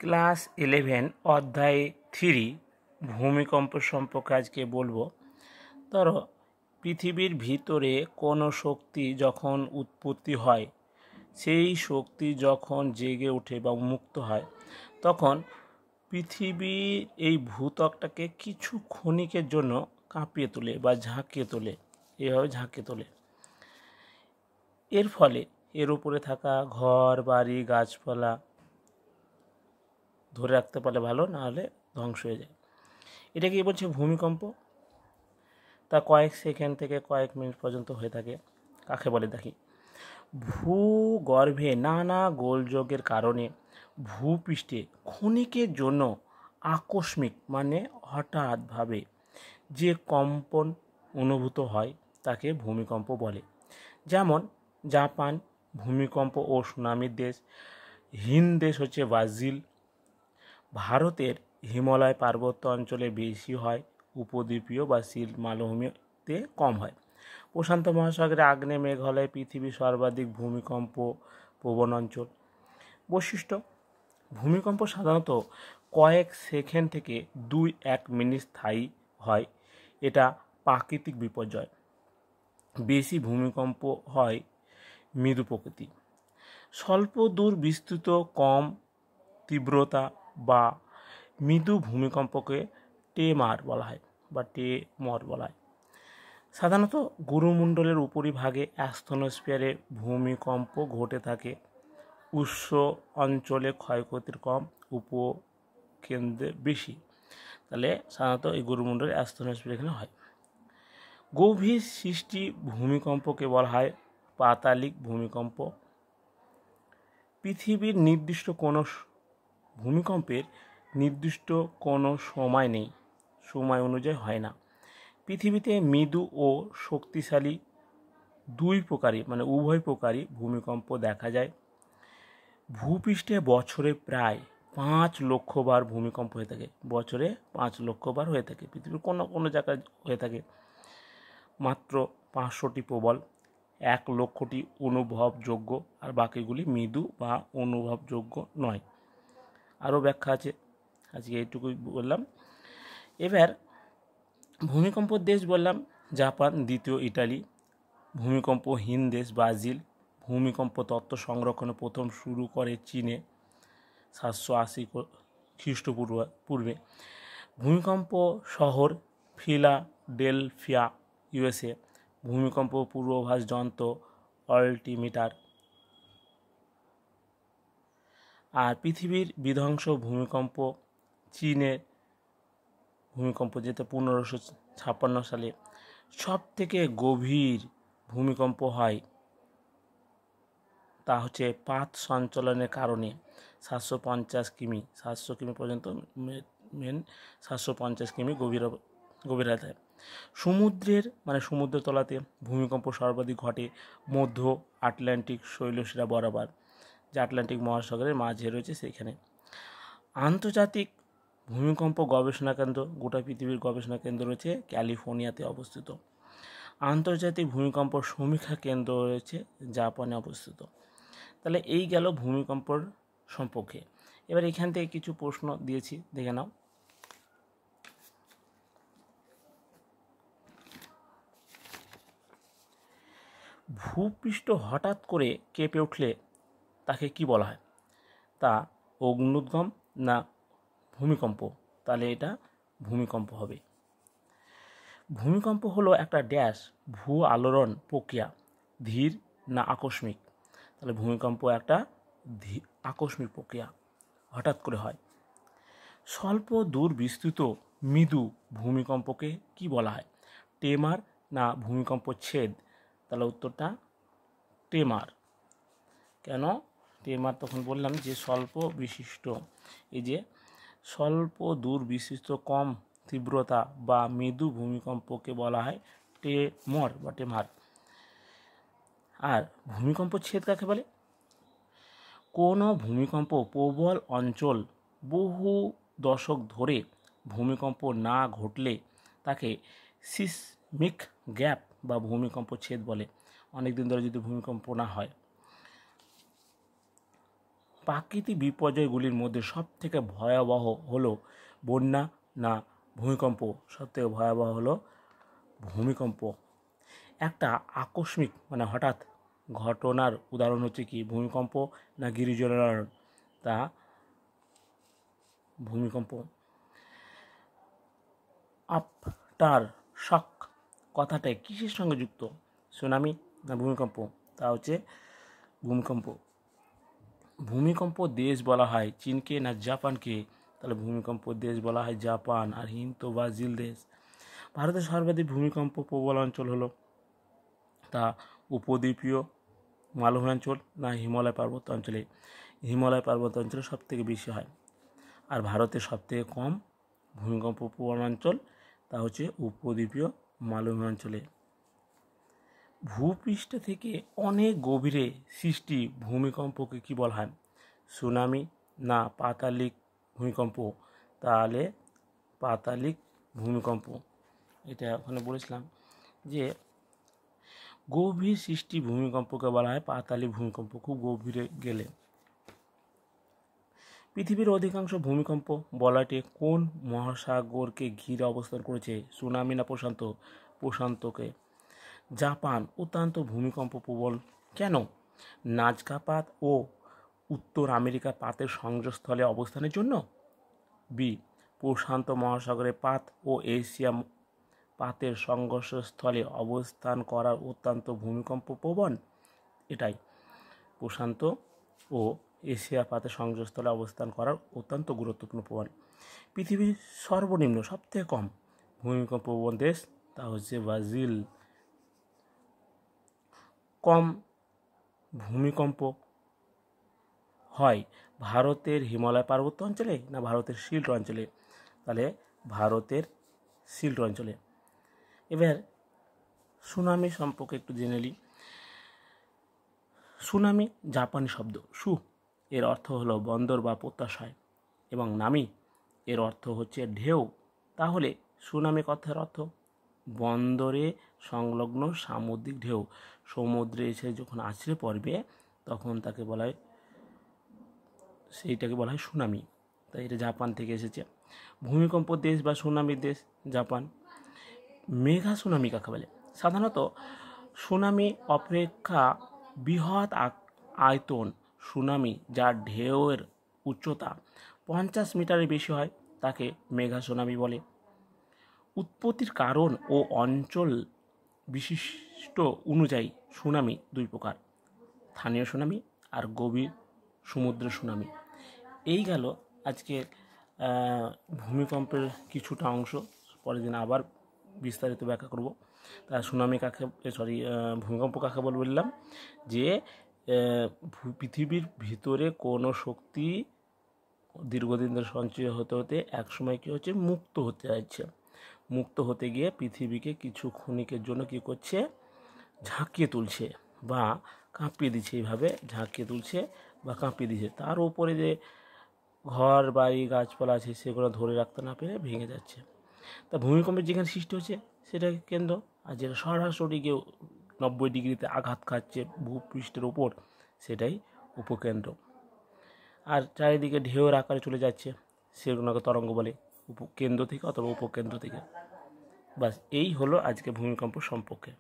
Class 11 অধ্যায় 3 ভূমিকম্প সম্পর্কে আজকে বলবো। ধরো পৃথিবীর ভিতরে কোনো শক্তি যখন উৎপত্তি হয়, সেই শক্তি যখন জেগে ওঠে বা মুক্ত হয়, তখন পৃথিবীর এই ভূত্বকটাকে কিছু ক্ষণিকের জন্য কাঁপিয়ে তোলে বা ঝাঁকিয়ে তোলে, এভাবে ঝাঁকিয়ে তোলে। এর ফলে এর উপরে থাকা ঘর বাড়ি গাছপালা ধরে রাখতে পারলে ভালো, না হলে ধ্বংস হয়ে যায়। এটাকে বলছে ভূমিকম্প। তা কয়েক সেকেন্ড থেকে কয়েক মিনিট পর্যন্ত হয়ে থাকে। কাকে বলে দেখি। ভূগর্ভে নানা গোলযোগের কারণে ভূপৃষ্ঠে ক্ষণিকের জন্য আকস্মিক মানে হঠাৎভাবে যে কম্পন অনুভূত হয় তাকে ভূমিকম্প বলে। যেমন জাপান ভূমিকম্প ও সুনামির দেশ, হিন্দ দেশ হচ্ছে ব্রাজিল, ভারতের হিমালয় পার্বত্য অঞ্চলে বেশি হয়, উপদ্বীপীয় বা সিল মালভূমিতে কম হয়। প্রশান্ত মহাসাগরে আগ্নেয় মেঘালয় পৃথিবীর সর্বাধিক ভূমিকম্প প্রবণ অঞ্চল। বৈশিষ্ট্য: ভূমিকম্প সাধারণত কয়েক সেকেন্ড থেকে 2-1 মিনিট স্থায়ী হয়। এটা প্রাকৃতিক বিপর্যয়। বেশি ভূমিকম্প হয় মৃদু প্রকৃতি। স্বল্প দূর বিস্তৃত কম তীব্রতা বা মৃদু ভূমিকম্পকে টেমার বলা হয় বা টেমর বলা হয়। সাধারণত গুরুমণ্ডলের উপরিভাগে অ্যাস্ট্রোস্ফিয়ারে ভূমিকম্প ঘটে থাকে। উৎস অঞ্চলে ক্ষয়ক্ষতির কম, উপকেন্দ্রে বেশি। তাহলে সাধারণত এই গুরুমণ্ডলে অ্যাস্ট্রোস্ফিয়ার এখানে হয়। গভীর সৃষ্টি ভূমিকম্পকে বলা হয় পাতালিক ভূমিকম্প। পৃথিবীর নির্দিষ্ট কোনো ভূমিকম্পের নির্দিষ্ট কোনো সময় নেই, সময় অনুযায়ী হয় না। পৃথিবীতে মৃদু ও শক্তিশালী দুই প্রকারই মানে উভয় প্রকারই ভূমিকম্প দেখা যায়। ভূপৃষ্ঠে বছরে প্রায় 5 লক্ষ বার ভূমিকম্প হয়ে থাকে। বছরে 5 লক্ষ বার হয়ে থাকে। পৃথিবীর কোনো কোনো জায়গায় হয়ে থাকে। মাত্র 500টি প্রবল, 1 লক্ষটি অনুভবযোগ্য, আর বাকিগুলি মৃদু বা অনুভবযোগ্য নয়। আরও ব্যাখ্যা আছে, আজকে এইটুকুই বললাম। এবার ভূমিকম্পর দেশ বললাম জাপান, দ্বিতীয় ইটালি। ভূমিকম্পহীন দেশ ব্রাজিল। ভূমিকম্প তত্ত্ব সংরক্ষণে প্রথম শুরু করে চীনে 780 খ্রিস্টপূর্বে। ভূমিকম্প শহর ফিলাডেলফিয়া, ইউএসএ। ভূমিকম্প পূর্বাভাস যন্ত্র অল্টিমিটার। আর পৃথিবীর বিধ্বংস ভূমিকম্প চীনে ভূমিকম্প, যেটা 1556 সালে সব থেকে গভীর ভূমিকম্প হয়, তা হচ্ছে পাত সঞ্চালনের কারণে 750 কিমি 700 কিমি পর্যন্ত, মেন 750 কিমি গভীরতায়। সমুদ্রের মানে সমুদ্রতলাতে ভূমিকম্প সর্বাধিক ঘটে মধ্য আটলান্টিক শৈলশিরা বরাবর, যে আটলান্টিক মহাসাগরের মাঝে রয়েছে সেইখানে। আন্তর্জাতিক ভূমিকম্প গবেষণা কেন্দ্র, গোটা পৃথিবীর গবেষণা কেন্দ্র রয়েছে ক্যালিফোর্নিয়াতে অবস্থিত। আন্তর্জাতিক ভূমিকম্প সমীক্ষা কেন্দ্র রয়েছে জাপানে অবস্থিত। তাহলে এই গেল ভূমিকম্পর সম্পর্কে। এবার এখান থেকে কিছু প্রশ্ন দিয়েছি, দেখে নাও। ভূপৃষ্ঠ হঠাৎ করে কেঁপে উঠলে তাকে কি বলা হয়? তা অগ্ন্যুদ্গম না ভূমিকম্প? তাহলে এটা ভূমিকম্প হবে। ভূমিকম্প হলো একটা ড্যাশ ভূ আলোড়ন প্রক্রিয়া, ধীর না আকস্মিক? তাহলে ভূমিকম্প একটা আকস্মিক প্রক্রিয়া, হঠাৎ করে হয়। স্বল্প দূর বিস্তৃত মৃদু ভূমিকম্পকে কি বলা হয়? টেমার না ভূমিকম্প ছেদ? তাহলে উত্তরটা টেমার। কেন টেমার? তখন বললাম যে স্বল্প বিশিষ্ট, এই যে স্বল্প দূর বিশিষ্ট কম তীব্রতা বা মৃদু ভূমিকম্পকে বলা হয় টেমর বা টেমার। আর ভূমিকম্প ছেদ কাকে বলে? কোনো ভূমিকম্প প্রবল অঞ্চল বহু দশক ধরে ভূমিকম্প না ঘটলে তাকে সিসমিক গ্যাপ বা ভূমিকম্প ছেদ বলে। অনেক দিন ধরে যদি ভূমিকম্প না হয়। প্রাকৃতিক বিপর্যয়গুলির মধ্যে সবথেকে ভয়াবহ হলো বন্যা না ভূমিকম্প? সবথেকে ভয়াবহ হলো ভূমিকম্প। একটা আকস্মিক মানে হঠাৎ ঘটনার উদাহরণ হচ্ছে কি ভূমিকম্প না গিরিজ্বলন? তা ভূমিকম্প। আফটার শক কথাটাই কিসের সঙ্গে যুক্ত? সুনামি না ভূমিকম্প? তা হচ্ছে ভূমিকম্প। ভূমিকম্প দেশ বলা হয় চীনকে না জাপানকে? তাহলে ভূমিকম্প দেশ বলা হয় জাপান, আর তো ব্রাজিল দেশ। ভারতের সর্বাধিক ভূমিকম্প প্রবল অঞ্চল হলো তা উপদ্বীপীয় মালভূমিঞ্চল না হিমালয় পার্বত্য অঞ্চলে? হিমালয় পার্বত্য অঞ্চলে সব থেকে বেশি হয়। আর ভারতের সবথেকে কম ভূমিকম্প প্রবণ অঞ্চল তা হচ্ছে উপদ্বীপীয় মালভূমি অঞ্চলে। ভূপৃষ্ঠ থেকে অনেক গভীরে সৃষ্টি ভূমিকম্পকে কি বলা হয়? সুনামি না পাতালিক ভূমিকম্প? তাহলে পাতালিক ভূমিকম্প। এটা ওখানে বলেছিলাম যে গভীর সৃষ্টি ভূমিকম্পকে বলা হয় পাতালিক ভূমিকম্প, খুব গভীরে গেলে। পৃথিবীর অধিকাংশ ভূমিকম্প বলয়টি কোন মহাসাগরকে ঘিরে অবস্থান করেছে? সুনামি না প্রশান্ত? প্রশান্তকে। জাপান অত্যন্ত ভূমিকম্প প্রবল কেন? নাজকা পাত ও উত্তর আমেরিকা পাতের সংযোগস্থলে অবস্থানের জন্য? বি প্রশান্ত মহাসাগরে পাত ও এশিয়া পাতের সংঘর্ষস্থলে অবস্থান করার অত্যন্ত ভূমিকম্প প্রবণ? এটাই প্রশান্ত ও এশিয়া পাতের সংযোগস্থলে অবস্থান করার অত্যন্ত গুরুত্বপূর্ণ প্রবণ। পৃথিবীর সর্বনিম্ন সবথেকে কম ভূমিকম্প প্রবণ দেশ তা হচ্ছে ব্রাজিল। কম ভূমিকম্প হয় ভারতের হিমালয় পার্বত্য অঞ্চলে না ভারতের সিল্ট অঞ্চলে? তাহলে ভারতের সিল্ট অঞ্চলে। এবার সুনামি সম্পর্কে একটু জেনে নিই। সুনামি জাপানি শব্দ, সু এর অর্থ হলো বন্দর বা প্রত্যাশায়, এবং নামি এর অর্থ হচ্ছে ঢেউ। তাহলে সুনামি কথার অর্থ বন্দরে সংলগ্ন সামুদ্রিক ঢেউ, সমুদ্রে এসে যখন আছড়ে পড়বে তখন তাকে বলা হয়, সেইটাকে বলা হয় সুনামি। তাই এটা জাপান থেকে এসেছে। ভূমিকম্প দেশ বা সুনামির দেশ জাপান। মেঘা সুনামি কাকে বলে? সাধারণত সুনামি অপেক্ষা বৃহৎ আয়তন সুনামি যার ঢেউয়ের উচ্চতা 50 মিটারের বেশি হয় তাকে মেঘা সুনামি বলে। উৎপত্তির কারণ ও অঞ্চল বিশিষ্ট অনুযায়ী সুনামি দুই প্রকার, স্থানীয় সুনামি আর গভীর সমুদ্র সুনামি। এই গেল আজকে ভূমিকম্পের কিছুটা অংশ। পরের দিন আবার বিস্তারিত ব্যাখ্যা করব। তা সুনামি কাকে ভূমিকম্প কাকে বলে বললাম যে পৃথিবীর ভিতরে কোনো শক্তি দীর্ঘদিন ধরে সঞ্চয় হতে হতে একসময় কী হচ্ছে মুক্ত হতে যাচ্ছে। মুক্ত হতে গিয়ে পৃথিবীকে কিছু ক্ষণিকের জন্য কী করছে ঝাঁকিয়ে তুলছে বা কাঁপিয়ে দিচ্ছে। এইভাবে ঝাঁকিয়ে তুলছে বা কাঁপিয়ে দিচ্ছে। তার উপরে যে ঘর বাড়ি গাছপালা আছে সেগুলো ধরে রাখতে না পেরে ভেঙে যাচ্ছে। তা ভূমিকম্পের যেখানে সৃষ্টি হচ্ছে সেটাকে কেন্দ্র, আর যেটা সরাসরি গিয়ে 90 ডিগ্রিতে আঘাত খাচ্ছে ভূপৃষ্ঠের ওপর সেটাই উপকেন্দ্র। আর চারিদিকে ঢেউয়ের আকারে চলে যাচ্ছে সেগুলোকে তরঙ্গ বলে, কেন্দ্র থেকে অথবা উপকেন্দ্র থেকে। বাস এই হলো আজকে ভূমিকম্প সম্পর্কে।